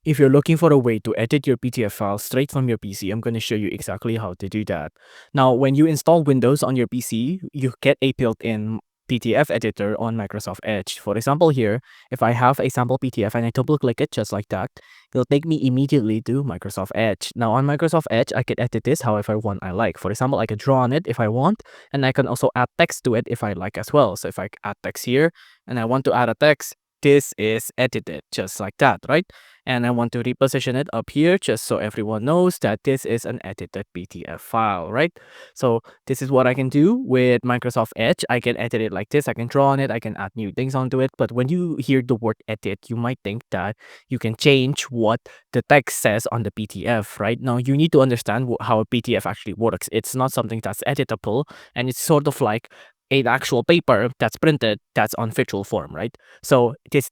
If you're looking for a way to edit your PDF file straight from your PC, I'm going to show you exactly how to do that. Now, when you install Windows on your PC, you get a built-in PDF editor on Microsoft Edge. For example, here, if I have a sample PDF and I double-click it just like that, it'll take me immediately to Microsoft Edge. Now, on Microsoft Edge, I can edit this however one I like. For example, I can draw on it if I want, and I can also add text to it if I like as well. So if I add text here, and I want to add a text, this is edited just like that, right? And I want to reposition it up here just so everyone knows that this is an edited PDF file, right? So this is what I can do with Microsoft Edge. I can edit it like this. I can draw on it. I can add new things onto it. But when you hear the word edit, you might think that you can change what the text says on the PDF, right? Now, you need to understand how a PDF actually works. It's not something that's editable, and it's sort of like an actual paper that's printed that's on virtual form, right? So this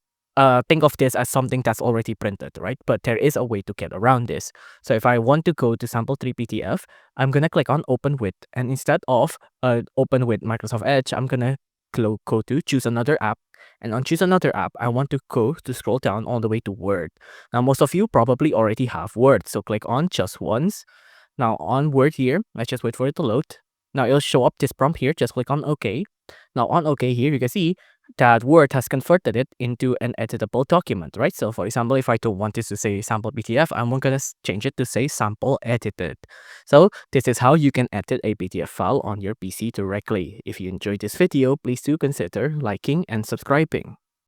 think of this as something that's already printed, right? But there is a way to get around this. So if I want to go to sample 3 PDF, I'm gonna click on open with, and instead of open with Microsoft Edge, I'm gonna go to choose another app, and on choose another app, I want to go to scroll down all the way to Word. Now, most of you probably already have Word, so click on just once. Now on Word here, let's just wait for it to load. Now it'll show up this prompt here, just click on OK. Now on OK here, you can see that Word has converted it into an editable document, right? So for example, if I don't want this to say sample PDF, I'm going to change it to say sample edited. So this is how you can edit a PDF file on your PC directly. If you enjoyed this video, please do consider liking and subscribing.